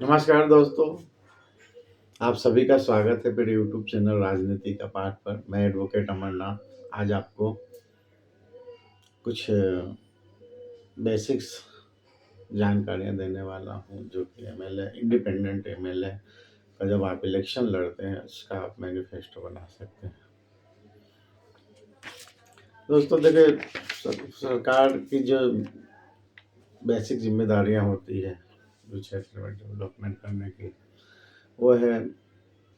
नमस्कार दोस्तों, आप सभी का स्वागत है मेरे यूट्यूब चैनल राजनीति का पाठ पर। मैं एडवोकेट अमरनाथ आज आपको कुछ बेसिक्स जानकारियां देने वाला हूं, जो कि एमएलए इंडिपेंडेंट एमएलए का जब आप इलेक्शन लड़ते हैं उसका आप मैनिफेस्टो बना सकते हैं। दोस्तों देखिए, सरकार की जो बेसिक जिम्मेदारियां होती है जो क्षेत्र में डेवलपमेंट करने की, वो है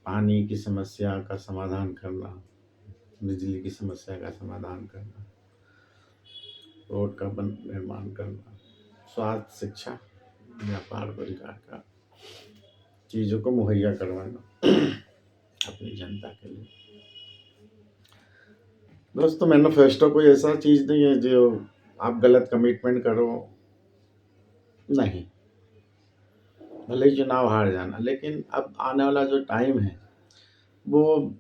पानी की समस्या का समाधान करना, बिजली की समस्या का समाधान करना, रोड का निर्माण करना, स्वास्थ्य, शिक्षा, व्यापार, रोजगार का चीज़ों को मुहैया करवाना अपनी जनता के लिए। दोस्तों, मैनिफेस्टो कोई ऐसा चीज़ नहीं है जो आप गलत कमिटमेंट करो, नहीं। भले ही चुनाव हार जाना, लेकिन अब आने वाला जो टाइम है वो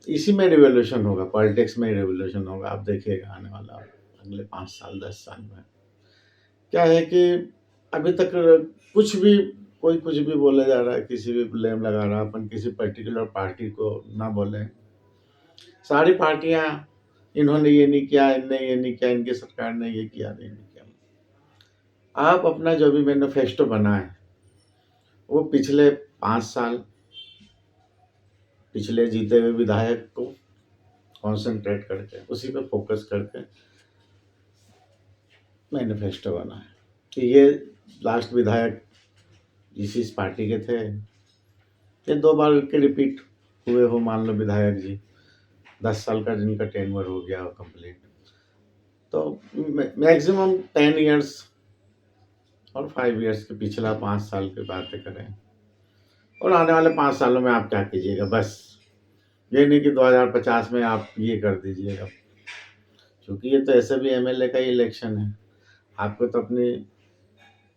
इसी में रिवॉल्यूशन होगा, पॉलिटिक्स में रिवॉल्यूशन होगा। आप देखिएगा आने वाला अगले 5 साल 10 साल में क्या है कि अभी तक कोई कुछ भी बोला जा रहा है, किसी भी ब्लेम लगा रहा है, अपन किसी पर्टिकुलर पार्टी को ना बोले। सारी पार्टियां, इन्होंने ये नहीं किया, इनने ये नहीं किया, इनकी सरकार ने ये किया, नहीं किया। आप अपना जो भी मैनिफेस्टो बना है वो पिछले 5 साल पिछले जीते हुए विधायक को कॉन्सेंट्रेट करके उसी पे फोकस करके मैनिफेस्टो बना है कि ये लास्ट विधायक इस पार्टी के थे, ये 2 बार के रिपीट हुए हो, मान लो विधायक जी 10 साल का जिनका टेन्योर हो गया हो कंप्लीट, तो मैक्सिमम 10 इयर्स और 5 इयर्स के पिछला 5 साल की बातें करें। और आने वाले 5 सालों में आप क्या कीजिएगा, बस ये नहीं कि 2050 में आप ये कर दीजिएगा, क्योंकि ये तो ऐसे भी एमएलए का ही इलेक्शन है। आपको तो अपनी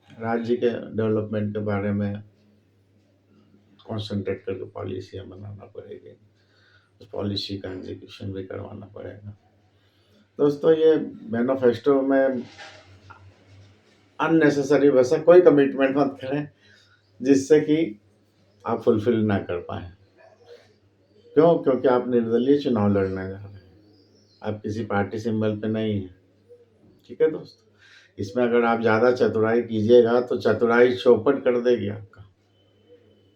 राज्य के डेवलपमेंट के बारे में कॉन्सेंट्रेट करके पॉलिसियाँ बनाना पड़ेगी, उस पॉलिसी का एग्जीक्यूशन भी करवाना पड़ेगा। दोस्तों, ये मैनिफेस्टो में अननेसेसरी वैसा कोई कमिटमेंट मत करें जिससे कि आप फुलफिल ना कर पाए। क्यों? क्योंकि आप निर्दलीय चुनाव लड़ने जा रहे हैं, आप किसी पार्टी सिंबल पे नहीं हैं। ठीक है दोस्त, इसमें अगर आप ज़्यादा चतुराई कीजिएगा तो चतुराई चौपट कर देगी आपका।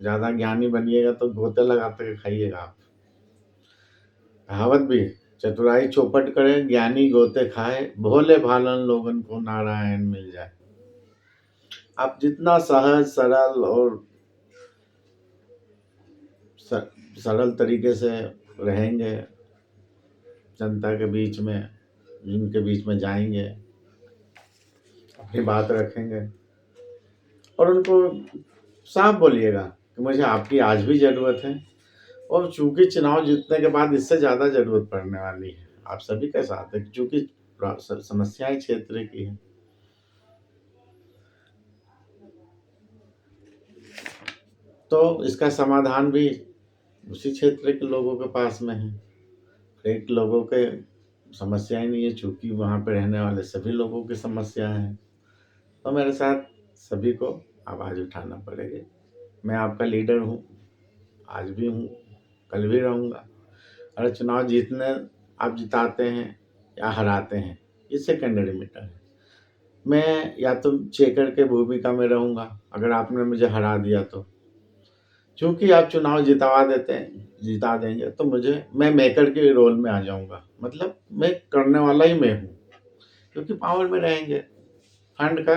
ज़्यादा ज्ञानी बनिएगा तो गोते लगाते के खाइएगा आप। कहावत भी है, चतुराई चौपट करे, ज्ञानी गोते खाए, भोले भालन लोगन को नारायण मिल जाए। आप जितना सहज सरल और सरल तरीके से रहेंगे, जनता के बीच में, जिनके बीच में जाएंगे, अपनी बात रखेंगे और उनको साफ बोलिएगा कि मुझे आपकी आज भी ज़रूरत है, और चूंकि चुनाव जीतने के बाद इससे ज़्यादा ज़रूरत पड़ने वाली है आप सभी के साथ है, चूंकि समस्याएं क्षेत्र की है। तो इसका समाधान भी उसी क्षेत्र के लोगों के पास में है। एक लोगों के समस्याएं नहीं है, चूंकि वहाँ पे रहने वाले सभी लोगों की समस्या है। तो मेरे साथ सभी को आवाज़ उठाना पड़ेगी। मैं आपका लीडर हूँ, आज भी हूँ, कल भी रहूँगा। अगर चुनाव जीतने आप जिताते हैं या हराते हैं, ये सेकेंडरी मैटर है। मैं या तो चेकर के भूमिका में रहूँगा अगर आपने मुझे हरा दिया तो, चूँकि आप चुनाव जिता देंगे तो मैं मेकर के रोल में आ जाऊँगा। मतलब मैं करने वाला ही मैं हूँ, क्योंकि पावर में रहेंगे। फंड का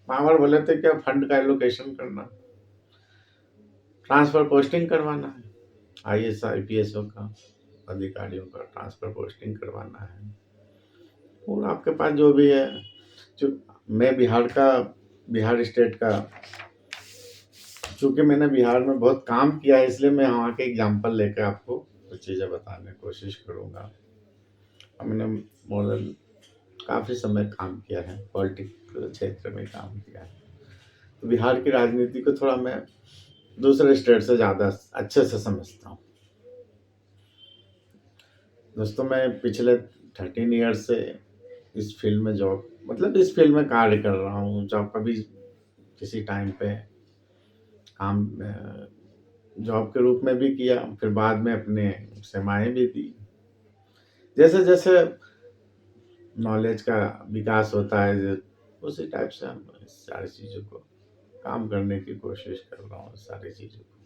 पावर बोले तो क्या, फंड का एलोकेशन करना, ट्रांसफर पोस्टिंग करवाना है, आईएएस आईपीएसओ का अधिकारियों का ट्रांसफर पोस्टिंग करवाना है, और आपके पास जो भी है। जो मैं बिहार स्टेट का, चूँकि मैंने बिहार में बहुत काम किया है, इसलिए मैं वहाँ के एग्जाम्पल लेकर आपको कुछ चीज़ें बताने की कोशिश करूँगा। हमने मोर देन काफ़ी समय काम किया है, पॉलिटिकल क्षेत्र में काम किया है, तो बिहार की राजनीति को थोड़ा मैं दूसरे स्टेट से ज़्यादा अच्छे से समझता हूँ। दोस्तों, मैं पिछले 13 ईयर्स से इस फील्ड में कार्य कर रहा हूँ। जब कभी किसी टाइम पे काम जॉब के रूप में भी किया, फिर बाद में अपने सेवाएँ भी दी। जैसे-जैसे नॉलेज का विकास होता है उसी टाइप से हम इस सारी चीज़ों को काम करने की कोशिश कर रहा हूँ, सारी चीज़ों को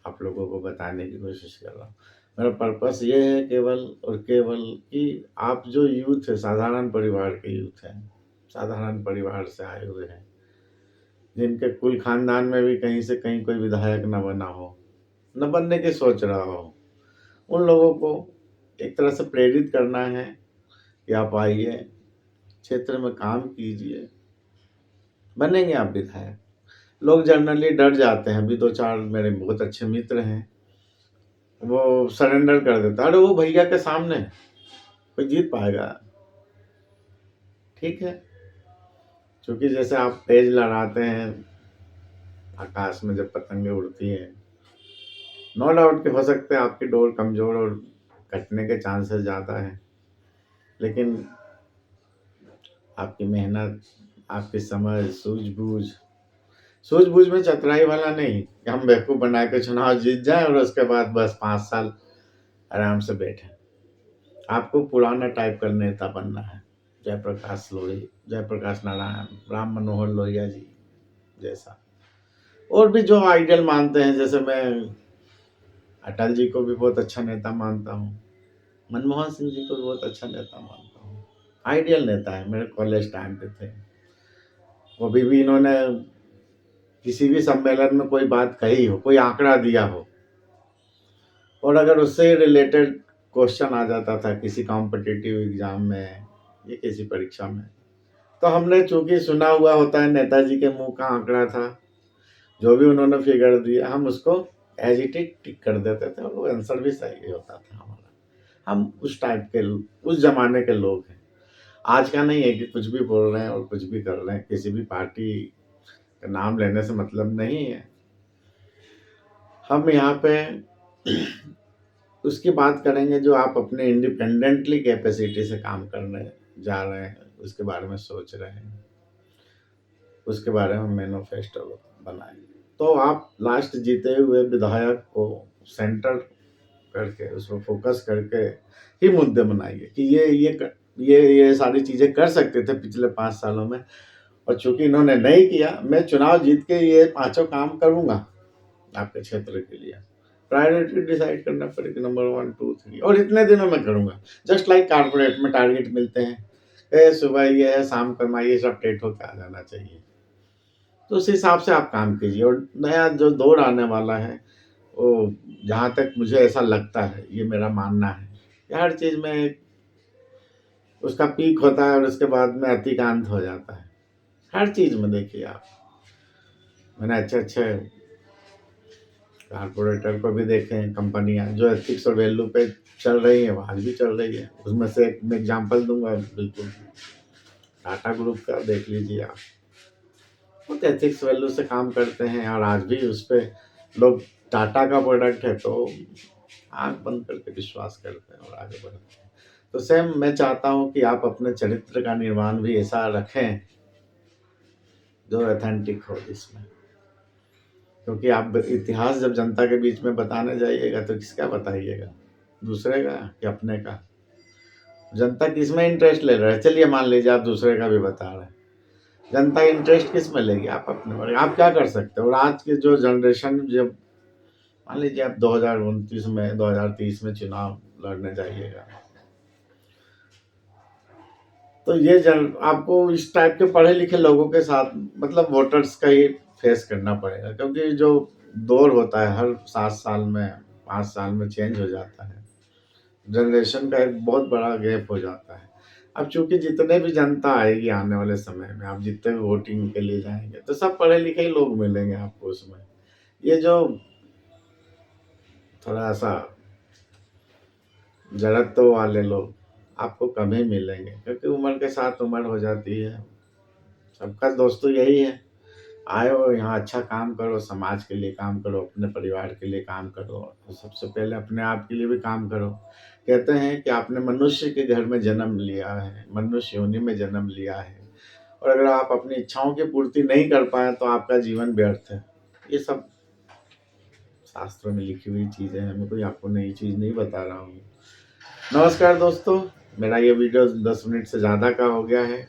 आप लोगों को बताने की कोशिश कर रहा हूँ। मेरा पर्पस ये है केवल और केवल कि आप जो यूथ है, साधारण परिवार के यूथ हैं, साधारण परिवार से आए हुए हैं, जिनके कुल खानदान में भी कहीं से कहीं कोई विधायक ना बना हो, न बनने की सोच रहा हो, उन लोगों को एक तरह से प्रेरित करना है कि आप आइए, क्षेत्र में काम कीजिए, बनेंगे आप विधायक। लोग जनरली डर जाते हैं, अभी 2-4 मेरे बहुत अच्छे मित्र हैं, वो सरेंडर कर देता है, अरे वो भैया के सामने कोई जीत पाएगा? ठीक है, क्योंकि जैसे आप तेज लहराते हैं, आकाश में जब पतंगे उड़ती हैं, नो डाउट कि हो सकता है आपकी डोर कमज़ोर और कटने के चांसेस ज़्यादा हैं, लेकिन आपकी मेहनत, आपकी समझ, सूझबूझ सूझबूझ में चतुराई वाला नहीं कि हम बेवकूफ़ बना के चुनाव जीत जाएँ और उसके बाद बस 5 साल आराम से बैठें। आपको पुराना टाइप का नेता बनना है। जयप्रकाश लोहिया, जयप्रकाश नारायण, राम मनोहर लोहिया जी जैसा। और भी जो आइडियल मानते हैं, जैसे मैं अटल जी को भी बहुत अच्छा नेता मानता हूँ, मनमोहन सिंह जी को भी बहुत अच्छा नेता मानता हूँ। आइडियल नेता है, मेरे कॉलेज टाइम पे थे। वो भी इन्होंने किसी भी सम्मेलन में कोई बात कही हो, कोई आंकड़ा दिया हो, और अगर उससे रिलेटेड क्वेश्चन आ जाता था किसी कॉम्पिटिटिव एग्जाम में या किसी परीक्षा में, तो हमने चूंकि सुना हुआ होता है नेताजी के मुंह का आंकड़ा था, जो भी उन्होंने फिगर दिया हम उसको एज इट इज टिक कर देते थे और वो आंसर भी सही होता था हमारा। हम उस टाइप के, उस जमाने के लोग हैं। आज का नहीं है कि कुछ भी बोल रहे हैं और कुछ भी कर रहे हैं, किसी भी पार्टी का नाम लेने से मतलब नहीं है। हम यहाँ पे उसकी बात करेंगे जो आप अपने इंडिपेंडेंटली कैपेसिटी से काम करने जा रहे हैं, उसके बारे में सोच रहे हैं, उसके बारे में मैनिफेस्टो बनाएंगे। तो आप लास्ट जीते हुए विधायक को सेंटर करके उसको फोकस करके ही मुद्दे बनाइए कि ये सारी चीज़ें कर सकते थे पिछले 5 सालों में, और चूंकि इन्होंने नहीं किया, मैं चुनाव जीत के ये पाँचों काम करूँगा आपके क्षेत्र के लिए। प्रायोरिटी डिसाइड करना पड़ेगी, नंबर 1, 2, 3, और इतने दिनों में करूँगा। जस्ट लाइक कॉर्पोरेट में टारगेट मिलते हैं, सुबह ये है, शाम को ये सब अपडेट होके आ जाना चाहिए। तो उस हिसाब से आप काम कीजिए। और नया जो दौर आने वाला है, वो जहाँ तक मुझे ऐसा लगता है, ये मेरा मानना है कि हर चीज़ में एक उसका पीक होता है और उसके बाद में अतिक्रांत हो जाता है। हर चीज़ में देखिए आप, मैंने अच्छे-अच्छे कारपोरेटर को भी देखे हैं, कंपनियाँ जो एथिक्स और वैल्यू पे चल रही हैं, वो आज भी चल रही है। उसमें से एक मैं एग्ज़ाम्पल दूँगा, बिल्कुल, टाटा ग्रुप का देख लीजिए आप। बहुत एथिक्स वैल्यू से काम करते हैं और आज भी उस पे लोग, टाटा का प्रोडक्ट है तो आँख बंद करके विश्वास करते हैं और आगे बढ़ते हैं। तो सेम मैं चाहता हूँ कि आप अपने चरित्र का निर्माण भी ऐसा रखें जो ऑथेंटिक हो इसमें। क्योंकि आप इतिहास जब जनता के बीच में बताने जाइएगा तो किसका बताइएगा? दूसरे का कि अपने का? जनता किसमें इंटरेस्ट ले रहा है? चलिए मान लीजिए आप दूसरे का भी बता रहे हैं। जनता इंटरेस्ट किसमें लेगी? आप अपने में। आप क्या कर सकते हो? और आज की जो जनरेशन, जब मान लीजिए आप 2029 में, 2030 में चुनाव लड़ने जाइएगा, तो ये जन आपको इस टाइप के पढ़े लिखे लोगों के साथ, मतलब वोटर्स का ही फेस करना पड़ेगा, क्योंकि जो दौर होता है हर 7 साल में, 5 साल में चेंज हो जाता है। जनरेशन का एक बहुत बड़ा गैप हो जाता है। अब चूँकि जितने भी जनता आएगी आने वाले समय में, आप जितने भी वोटिंग के लिए जाएँगे, तो सब पढ़े लिखे ही लोग मिलेंगे आपको उसमें। ये जो थोड़ा-सा जड़त्व वाले लोग आपको कम ही मिलेंगे, क्योंकि उम्र के साथ उम्र हो जाती है। सबका दोस्त तो यही है, आए हो यहाँ अच्छा काम करो, समाज के लिए काम करो, अपने परिवार के लिए काम करो, और सबसे पहले अपने आप के लिए भी काम करो। कहते हैं कि आपने मनुष्य के घर में जन्म लिया है, मनुष्य योनि में जन्म लिया है, और अगर आप अपनी इच्छाओं की पूर्ति नहीं कर पाए तो आपका जीवन व्यर्थ है। ये सब शास्त्रों में लिखी हुई चीज़ें हैं, मैं कोई आपको नई चीज़ नहीं बता रहा हूँ। नमस्कार दोस्तों, मेरा ये वीडियो 10 मिनट से ज़्यादा का हो गया है,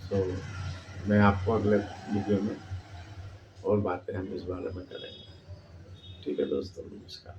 तो मैं आपको अगले वीडियो में और बातें हम इस बारे में करेंगे। ठीक है दोस्तों, नमस्कार।